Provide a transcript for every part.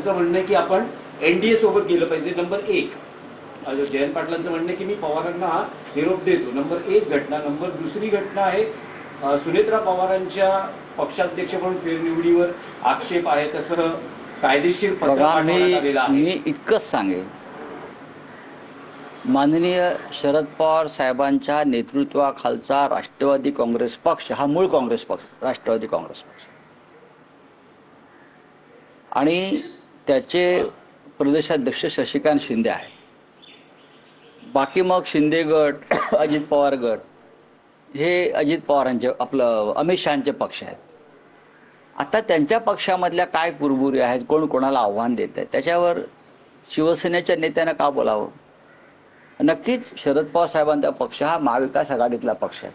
त्यांचं म्हणणं आहे की आपण एनडीए सोबत गेलं पाहिजे. नंबर 1 जयंत पाटलांचं म्हणणं आहे की मी पवारांना हा निरोप देतो. नंबर 1 घटना. नंबर 2 घटना आहे सुनेत्रा पवारांच्या पक्षाध्यक्ष म्हणून फेरनिवडीवर आक्षेप आहे तसं कायदेशीर पत्र पाठवण्यात आलेलं आहे. मी इतकंच सांगेन, माननीय शरद पवार साहेबांच्या नेतृत्वाखालचा राष्ट्रवादी काँग्रेस पक्ष हा मूळ काँग्रेस पक्ष, राष्ट्रवादी काँग्रेस पक्ष, आणि त्याचे प्रदेशाध्यक्ष शशिकांत शिंदे आहे. बाकी मग शिंदे गट, अजित पवार गट हे अजित पवारांचे, आपलं अमित शहाचे पक्ष आहेत. आता त्यांच्या पक्षामधल्या काय कुरबुरी आहेत, कोण कोणाला आव्हान देत आहे, त्याच्यावर शिवसेनेच्या नेत्यानं का बोलावं. नक्कीच शरद पवार साहेबांचा पक्ष हा महाविकास आघाडीतला पक्ष आहे.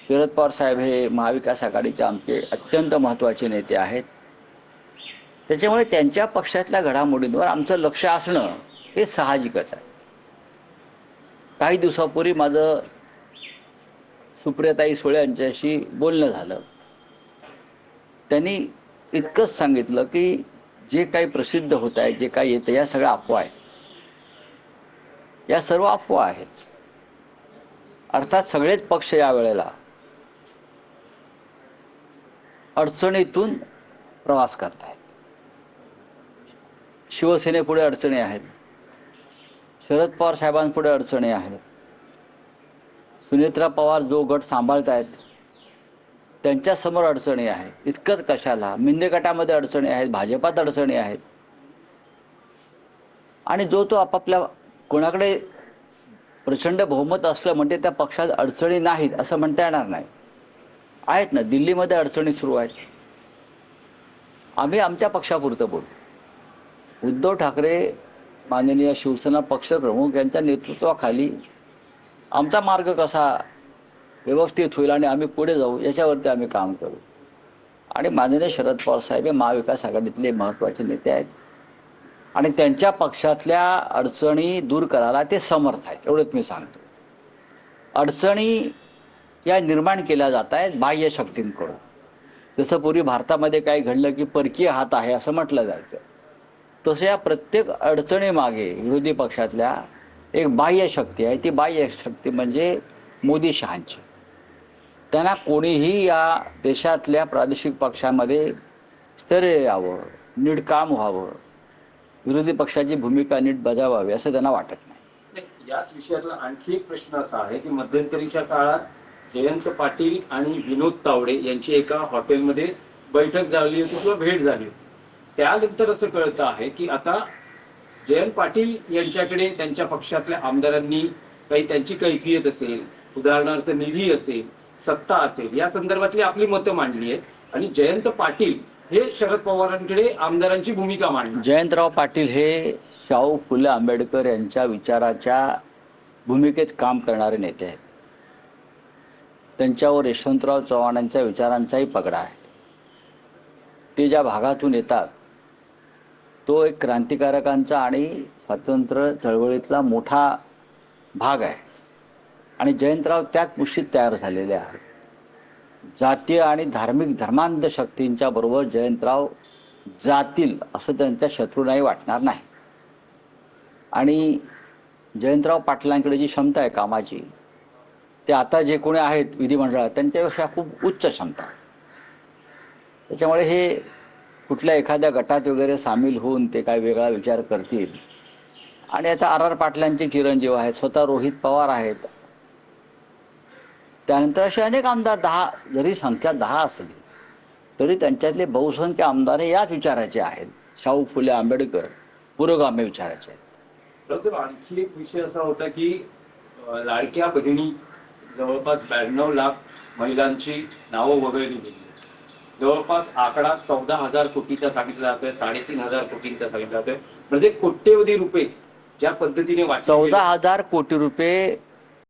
शरद पवार साहेब हे महाविकास आघाडीचे आमचे अत्यंत महत्त्वाचे नेते आहेत. त्याच्यामुळे त्यांच्या पक्षातल्या घडामोडींवर आमचं लक्ष असणं हे साहजिकच आहे. काही दिवसापूर्वी माझं सुप्रियाताई सुळे यांच्याशी बोलणं झालं. त्यांनी इतकंच सांगितलं की जे काही प्रसिद्ध होत आहे, जे काही येतं, या सगळ्या अफवा आहेत. या सर्व अफवा आहेत. अर्थात सगळेच पक्ष यावेळेला अडचणीतून प्रवास करत आहेत. शिवसेनेपुढे अडचणी आहेत, शरद पवार साहेबांपुढे अडचणी आहेत, सुनेत्रा पवार जो गट सांभाळत आहेत त्यांच्यासमोर अडचणी आहेत. इतकंच कशाला, मिंदे गटामध्ये अडचणी आहेत, भाजपात अडचणी आहेत. आणि जो तो आपापल्या, कोणाकडे प्रचंड बहुमत असलं म्हणजे त्या पक्षात अडचणी नाहीत असं म्हणता येणार नाही. आहेत ना, दिल्लीमध्ये अडचणी सुरू आहेत. आम्ही आमच्या पक्षापुरतं बोलू. उद्धव ठाकरे माननीय शिवसेना पक्षप्रमुख यांच्या नेतृत्वाखाली आमचा मार्ग कसा व्यवस्थित होईल आणि आम्ही पुढे जाऊ याच्यावरती आम्ही काम करू. आणि माननीय शरद पवार साहेब हे महाविकास आघाडीतले महत्त्वाचे नेते आहेत आणि त्यांच्या पक्षातल्या अडचणी दूर करायला ते समर्थ आहेत, एवढंच मी सांगतो. अडचणी या निर्माण केल्या जात आहेत बाह्य शक्तींकडून. जसं पूर्वी भारतामध्ये काही घडलं की परकीय हात आहे असं म्हटलं जायचं, तसं या प्रत्येक अडचणीमागे विरोधी पक्षातल्या एक बाह्य शक्ती आहे. ती बाह्य शक्ती म्हणजे मोदी शहांची. त्यांना कोणीही या देशातल्या प्रादेशिक पक्षामध्ये स्थैर्य यावं, नीट काम व्हावं, विरोधी पक्षाची भूमिका नीट बजावावी असं त्यांना वाटत नाही. याच विषयातला आणखी एक प्रश्न असा आहे की मध्यंतरीच्या काळात जयंत पाटील आणि विनोद तावडे यांची एका हॉटेलमध्ये बैठक झाली होती किंवा भेट झाली होती. त्यानंतर असं कळतं आहे की आता जयंत पाटील यांच्याकडे त्यांच्या पक्षातल्या आमदारांनी काही त्यांची कैफियत असेल, उदाहरणार्थ निधी असेल, सत्ता असेल, या संदर्भातली आपली मतं मांडली आहेत आणि जयंत पाटील हे शरद पवारांकडे आमदारांची भूमिका मांडली. जयंतराव पाटील हे शाहू फुले आंबेडकर यांच्या विचाराच्या भूमिकेत काम करणारे नेते आहेत. त्यांच्यावर यशवंतराव चव्हाणांच्या विचारांचाही पगडा आहे. ते ज्या भागातून येतात तो एक क्रांतिकारकांचा आणि स्वातंत्र्य चळवळीतला मोठा भाग आहे आणि जयंतराव त्याच पुष्टीत तयार झालेले आहेत. जातीय आणि धार्मिक धर्मांध शक्तींच्या बरोबर जयंतराव जातील असं त्यांच्या शत्रूंनाही वाटणार नाही. आणि जयंतराव पाटलांकडे जी क्षमता आहे कामाची, ते आता जे कोणी आहेत विधिमंडळात त्यांच्यापेक्षा खूप उच्च क्षमता. त्याच्यामुळे हे कुठल्या एखाद्या गटात वगैरे सामील होऊन ते काय वेगळा विचार करतील. आणि आता आर पाटलांचे चिरंजीव आहेत, स्वतः रोहित पवार आहेत, त्यानंतर असे अनेक आमदार, 10 जरी संख्या 10 असली तरी त्यांच्यातले बहुसंख्य आमदार हे याच विचाराचे आहेत. शाहू फुले आंबेडकर पुरोगामी विचाराचे आहेत. आणखी एक विषय असा होता की लाडक्या बहिणी जवळपास 92 लाख महिलांची नावं वगळली गेली. जवळपास आकडा 14,000 कोटीचा सांगितला जातोय, 3,500 कोटींचा सांगितला जातोय. म्हणजे कोट्यवधी रुपये ज्या पद्धतीने 14,000 कोटी रुपये